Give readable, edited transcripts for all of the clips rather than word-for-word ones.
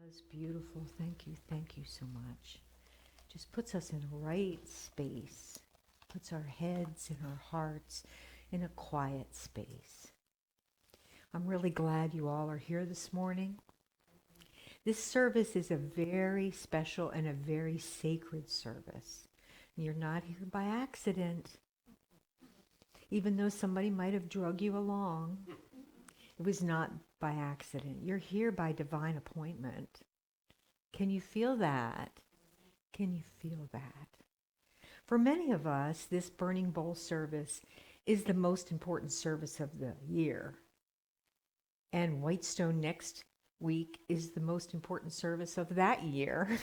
was beautiful. Thank you. Thank you so much. Just puts us in a right space, puts our heads and our hearts in a quiet space. I'm really glad you all are here this morning. This service is a very special and a very sacred service. You're not here by accident, even though somebody might have drug you along. It was not by accident. You're here by divine appointment. Can you feel that? Can you feel that? For many of us, this burning bowl service is the most important service of the year. And Whitestone next week is the most important service of that year.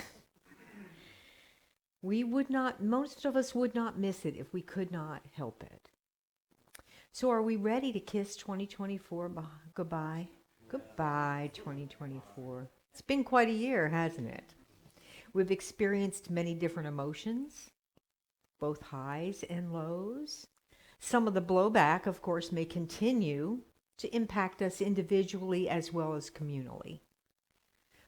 Most of us would not miss it if we could not help it. So are we ready to kiss 2024 goodbye? Goodbye, 2024. It's been quite a year, hasn't it? We've experienced many different emotions, both highs and lows. Some of the blowback, of course, may continue to impact us individually as well as communally.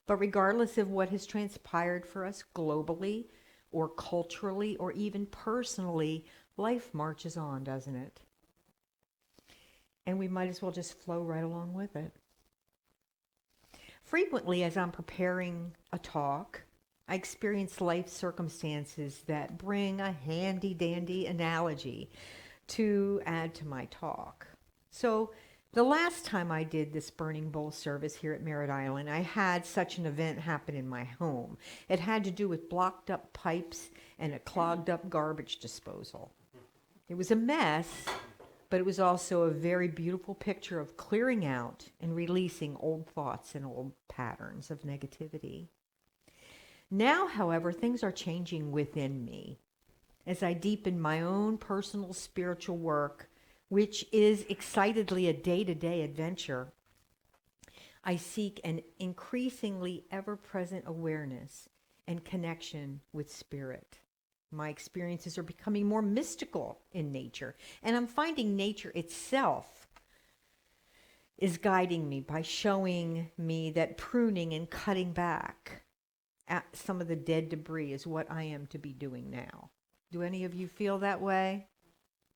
But regardless of what has transpired for us globally or culturally or even personally, life marches on, doesn't it? And we might as well just flow right along with it. Frequently, as I'm preparing a talk, I experience life circumstances that bring a handy-dandy analogy to add to my talk. So the last time I did this burning bowl service here at Merritt Island, I had such an event happen in my home. It had to do with blocked up pipes and a clogged up garbage disposal. It was a mess, but it was also a very beautiful picture of clearing out and releasing old thoughts and old patterns of negativity. Now, however, things are changing within me as I deepen my own personal spiritual work, which is excitedly a day-to-day adventure. I seek an increasingly ever-present awareness and connection with spirit. My experiences are becoming more mystical in nature, and I'm finding nature itself is guiding me by showing me that pruning and cutting back at some of the dead debris is what I am to be doing now. Do any of you feel that way?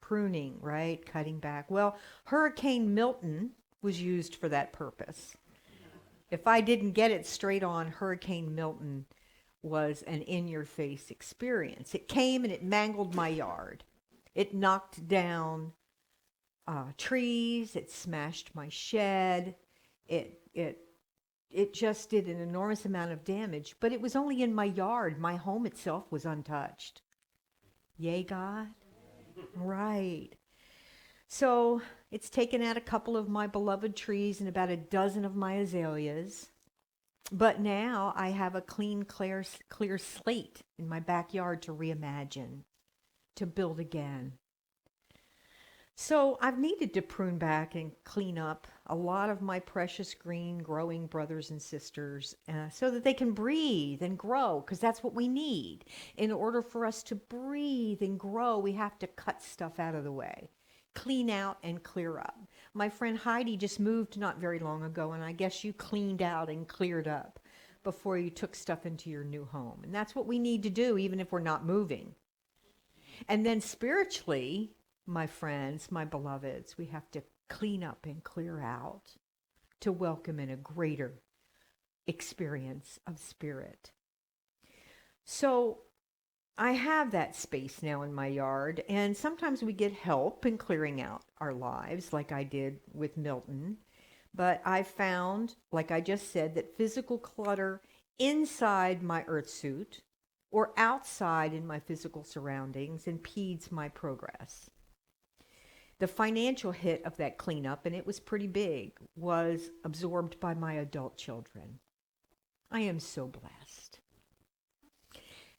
Pruning, right? Cutting back. Well, Hurricane Milton was used for that purpose. If I didn't get it straight on, Hurricane Milton was an in-your-face experience. It came and it mangled my yard. It knocked down trees. It smashed my shed. It just did an enormous amount of damage, but it was only in my yard. My home itself was untouched. Yay, God? Right. So it's taken out a couple of my beloved trees and about a dozen of my azaleas. But now I have a clean, clear slate in my backyard to reimagine, to build again. So I've needed to prune back and clean up a lot of my precious green growing brothers and sisters so that they can breathe and grow, because that's what we need. In order for us to breathe and grow, we have to cut stuff out of the way, clean out and clear up. My friend Heidi just moved not very long ago, and I guess you cleaned out and cleared up before you took stuff into your new home. And that's what we need to do, even if we're not moving. And then spiritually, my friends, my beloveds, we have to clean up and clear out to welcome in a greater experience of spirit. So I have that space now in my yard, and sometimes we get help in clearing out our lives, like I did with Milton. But I found, like I just said, that physical clutter inside my earth suit or outside in my physical surroundings impedes my progress. The financial hit of that cleanup, and it was pretty big, was absorbed by my adult children. I am so blessed.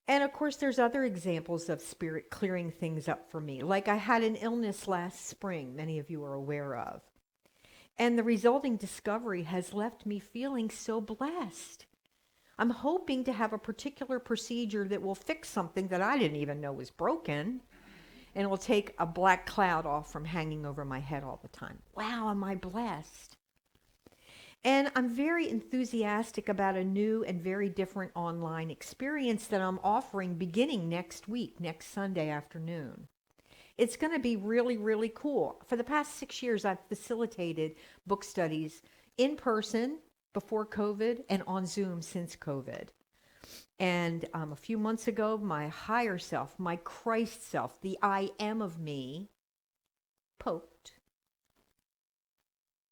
And of course, there's other examples of spirit clearing things up for me. Like I had an illness last spring, many of you are aware of. And the resulting discovery has left me feeling so blessed. I'm hoping to have a particular procedure that will fix something that I didn't even know was broken. And it will take a black cloud off from hanging over my head all the time. Wow, am I blessed? And I'm very enthusiastic about a new and very different online experience that I'm offering beginning next week, next Sunday afternoon. It's going to be really, really cool. For the past 6 years, I've facilitated book studies in person before COVID and on Zoom since COVID. And a few months ago, my higher self, my Christ self, the I am of me, poked,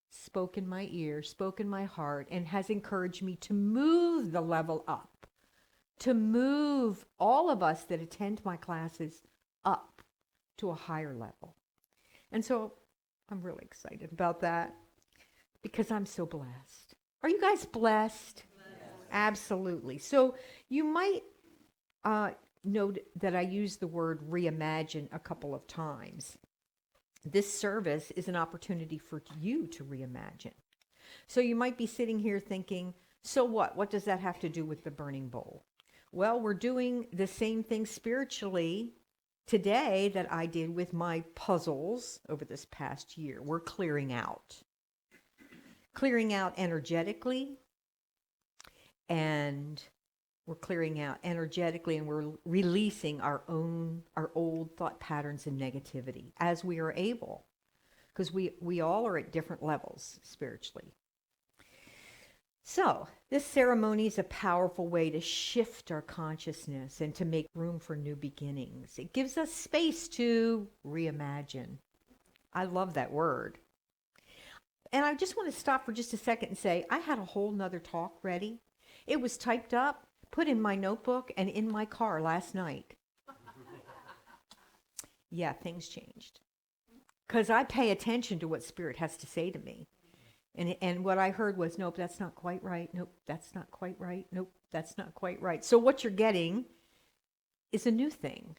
spoke in my ear, spoke in my heart, and has encouraged me to move the level up, to move all of us that attend my classes up to a higher level. And so I'm really excited about that because I'm so blessed. Are you guys blessed? Absolutely. So you might note that I used the word reimagine a couple of times. This service is an opportunity for you to reimagine. So you might be sitting here thinking, so what? What does that have to do with the burning bowl? Well, we're doing the same thing spiritually today that I did with my puzzles over this past year. We're clearing out energetically, and we're clearing out energetically, and we're releasing our old thought patterns and negativity as we are able, because we all are at different levels spiritually. So this ceremony is a powerful way to shift our consciousness and to make room for new beginnings. It gives us space to reimagine. I love that word. And I just want to stop for just a second and say, I had a whole nother talk ready. It was typed up, put in my notebook, and in my car last night. Yeah, things changed. Because I pay attention to what Spirit has to say to me. And what I heard was, nope, that's not quite right. Nope, that's not quite right. Nope, that's not quite right. So what you're getting is a new thing.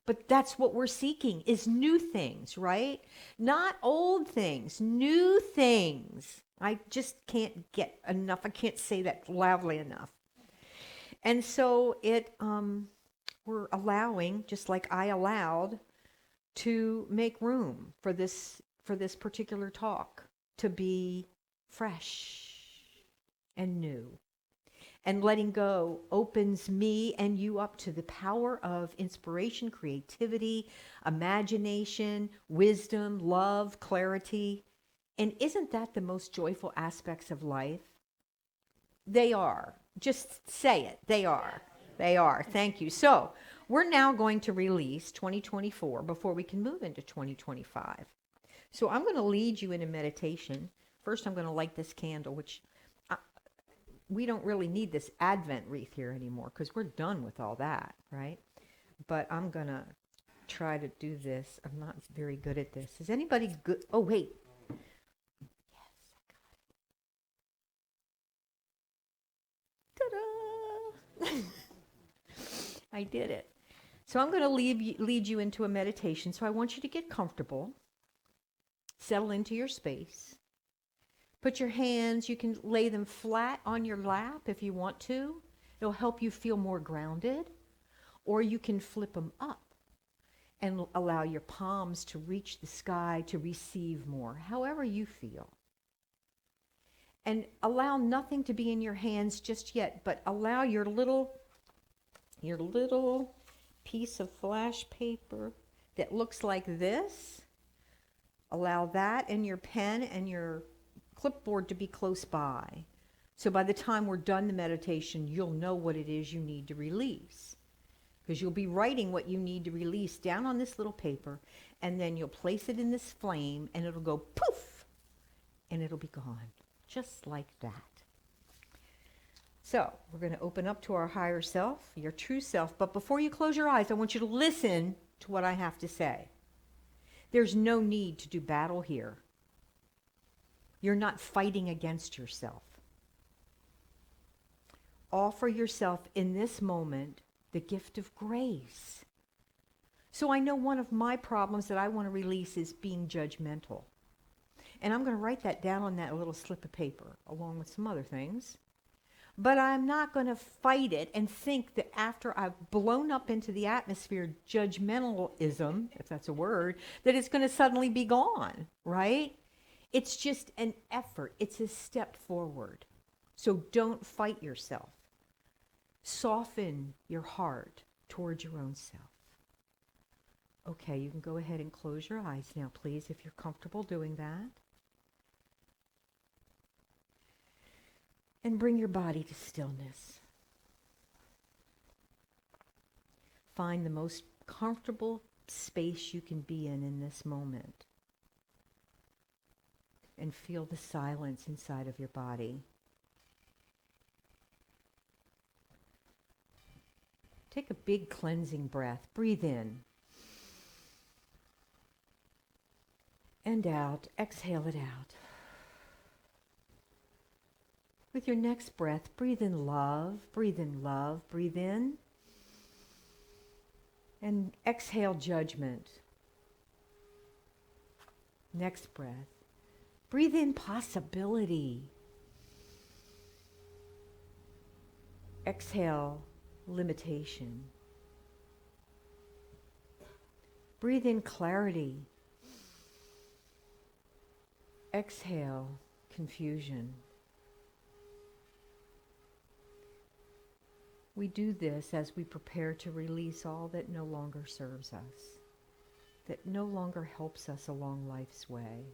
But that's what we're seeking, is new things, right? Not old things, new things. I just can't get enough. I can't say that loudly enough. And so we're allowing, just like I allowed, to make room for this particular talk to be fresh and new. And letting go opens me and you up to the power of inspiration, creativity, imagination, wisdom, love, clarity. And isn't that the most joyful aspects of life? They are. Just say it. They are. They are. Thank you. So we're now going to release 2024 before we can move into 2025. So I'm going to lead you in a meditation. First, I'm going to light this candle, which we don't really need this Advent wreath here anymore because we're done with all that, right? But I'm going to try to do this. I'm not very good at this. Is anybody good? Oh, wait. Yes, I got it. Ta-da! I did it. So I'm going to lead you into a meditation. So I want you to get comfortable. Settle into your space. Put your hands, you can lay them flat on your lap if you want to. It'll help you feel more grounded. Or you can flip them up and allow your palms to reach the sky to receive more, however you feel. And allow nothing to be in your hands just yet, but allow your little piece of flash paper that looks like this. Allow that and your pen and your clipboard to be close by. So by the time we're done the meditation, you'll know what it is you need to release. Because you'll be writing what you need to release down on this little paper, and then you'll place it in this flame, and it'll go poof, and it'll be gone. Just like that. So we're going to open up to our higher self, your true self. But before you close your eyes, I want you to listen to what I have to say. There's no need to do battle here. You're not fighting against yourself. Offer yourself in this moment the gift of grace. So I know one of my problems that I want to release is being judgmental. And I'm going to write that down on that little slip of paper, along with some other things. But I'm not going to fight it and think that after I've blown up into the atmosphere judgmentalism, if that's a word, that it's going to suddenly be gone, right? It's just an effort. It's a step forward. So don't fight yourself. Soften your heart towards your own self. Okay, you can go ahead and close your eyes now, please, if you're comfortable doing that. And bring your body to stillness. Find the most comfortable space you can be in this moment. And feel the silence inside of your body. Take a big cleansing breath. Breathe in. And out. Exhale it out. With your next breath, breathe in love. Breathe in love. Breathe in. And exhale judgment. Next breath. Breathe in possibility. Exhale limitation. Breathe in clarity. Exhale confusion. We do this as we prepare to release all that no longer serves us, that no longer helps us along life's way.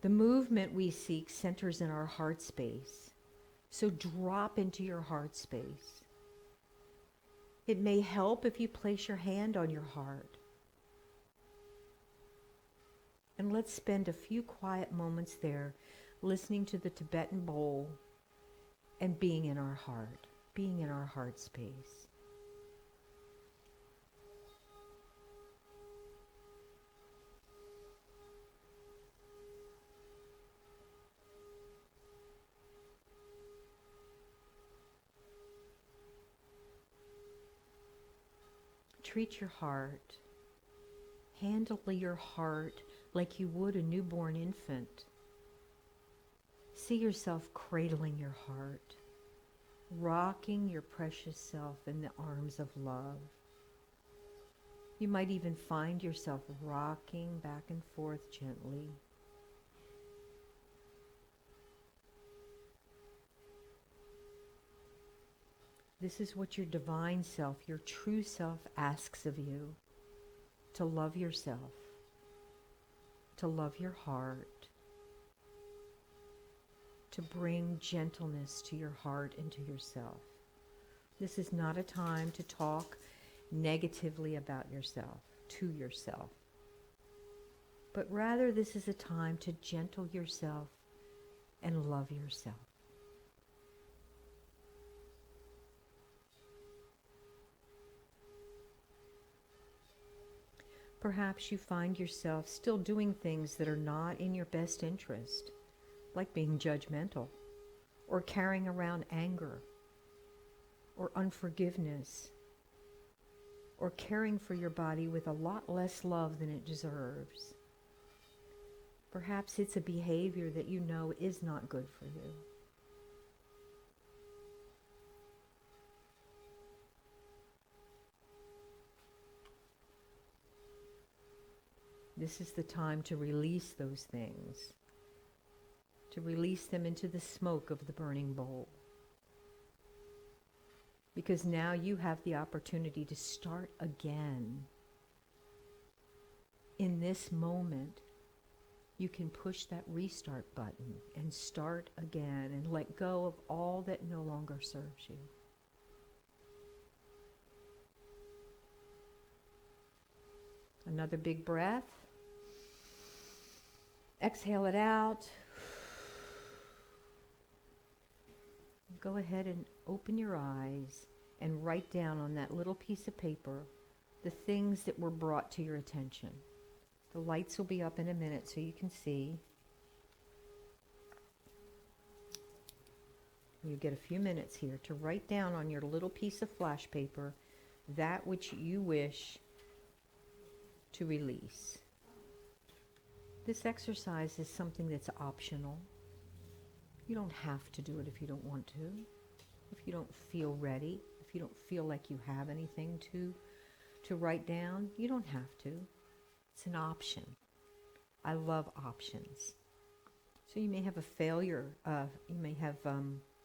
The movement we seek centers in our heart space. So drop into your heart space. It may help if you place your hand on your heart. And let's spend a few quiet moments there listening to the Tibetan bowl and being in our heart, being in our heart space. Treat your heart. Handle your heart like you would a newborn infant. See yourself cradling your heart, rocking your precious self in the arms of love. You might even find yourself rocking back and forth gently. This is what your divine self, your true self, asks of you. To love yourself, to love your heart, to bring gentleness to your heart and to yourself. This is not a time to talk negatively about yourself, to yourself, but rather this is a time to gentle yourself and love yourself. Perhaps you find yourself still doing things that are not in your best interest, like being judgmental, or carrying around anger, or unforgiveness, or caring for your body with a lot less love than it deserves. Perhaps it's a behavior that you know is not good for you. This is the time to release those things, to release them into the smoke of the burning bowl. Because now you have the opportunity to start again. In this moment, you can push that restart button and start again and let go of all that no longer serves you. Another big breath. Exhale it out. Go ahead and open your eyes and write down on that little piece of paper the things that were brought to your attention. The lights will be up in a minute so you can see. You get a few minutes here to write down on your little piece of flash paper that which you wish to release. This exercise is something that's optional. You don't have to do it if you don't want to. If you don't feel ready, if you don't feel like you have anything to write down, you don't have to. It's an option. I love options. So you may have a failure, you may have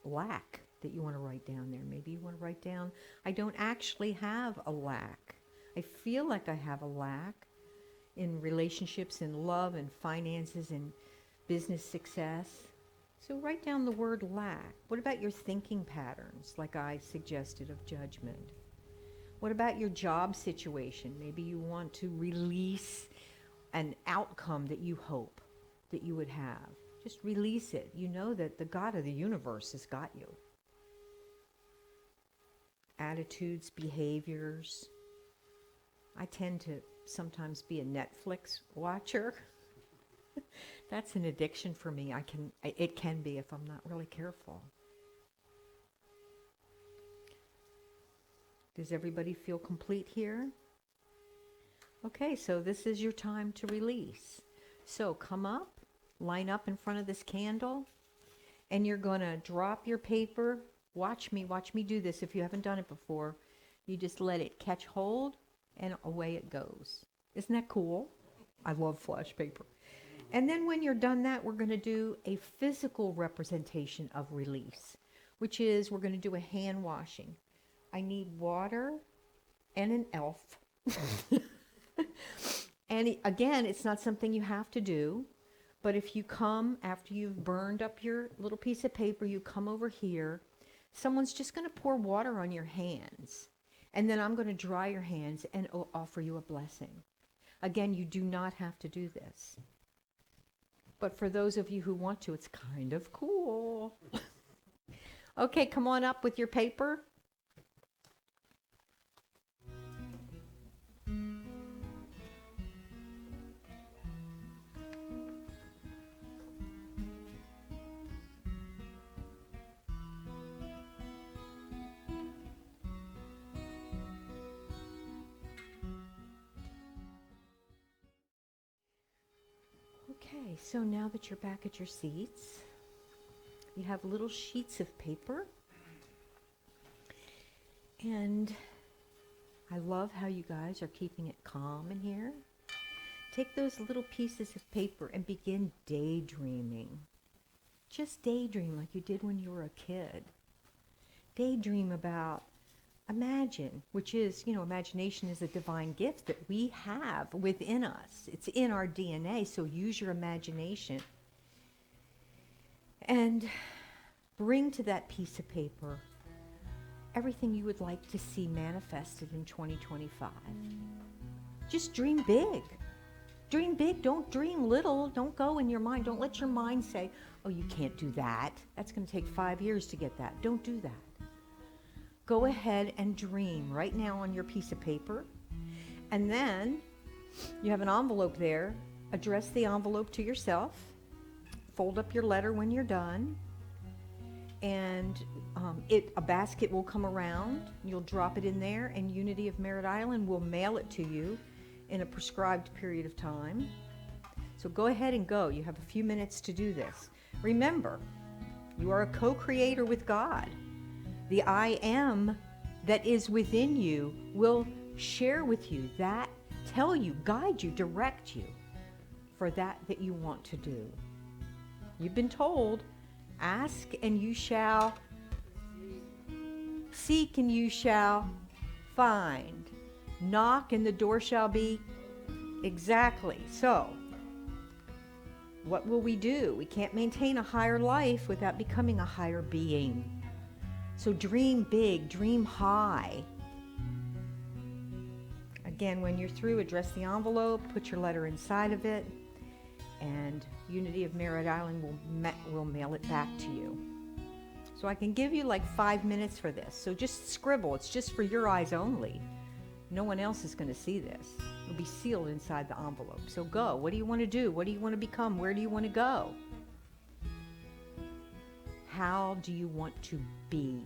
lack that you want to write down there. Maybe you want to write down, I don't actually have a lack. I feel like I have a lack in relationships, in love, and finances, and business success. So write down the word lack. What about your thinking patterns, like I suggested, of judgment? What about your job situation? Maybe you want to release an outcome that you hope that you would have. Just release it. You know that the God of the universe has got you. Attitudes, behaviors. I tend to sometimes be a Netflix watcher. That's an addiction for me. It can be if I'm not really careful. Does everybody feel complete here? Okay, so this is your time to release. So come up, line up in front of this candle, and you're going to drop your paper. Watch me do this. If you haven't done it before, you just let it catch hold and away it goes. Isn't that cool? I love flash paper. And then when you're done that, we're going to do a physical representation of release, which is we're going to do a hand washing. I need water and an elf. And again, it's not something you have to do, but if you come after you've burned up your little piece of paper, you come over here, someone's just going to pour water on your hands, and then I'm going to dry your hands and offer you a blessing. Again, you do not have to do this. But for those of you who want to, it's kind of cool. Okay, come on up with your paper. Okay, so now that you're back at your seats, you have little sheets of paper. And I love how you guys are keeping it calm in here. Take those little pieces of paper and begin daydreaming. Just daydream like you did when you were a kid. Daydream about, imagine, which is, imagination is a divine gift that we have within us. It's in our DNA, so use your imagination. And bring to that piece of paper everything you would like to see manifested in 2025. Just dream big. Dream big, don't dream little. Don't go in your mind. Don't let your mind say, oh, you can't do that. That's going to take 5 years to get that. Don't do that. Go ahead and dream right now on your piece of paper. And then you have an envelope there. Address the envelope to yourself. Fold up your letter when you're done. And a basket will come around. You'll drop it in there, and Unity of Merritt Island will mail it to you in a prescribed period of time. So go ahead and go. You have a few minutes to do this. Remember, you are a co-creator with God. The I am that is within you will share with you that, tell you, guide you, direct you for that you want to do. You've been told, ask and you shall, seek and you shall find, knock and the door shall be. Exactly. So, what will we do? We can't maintain a higher life without becoming a higher being. So dream big, dream high. Again, when you're through, address the envelope, put your letter inside of it, and Unity of Merritt Island will mail it back to you. So I can give you like 5 minutes for this. So just scribble. It's just for your eyes only. No one else is going to see this. It'll be sealed inside the envelope. So go. What do you want to do? What do you want to become? Where do you want to go? How do you want to be?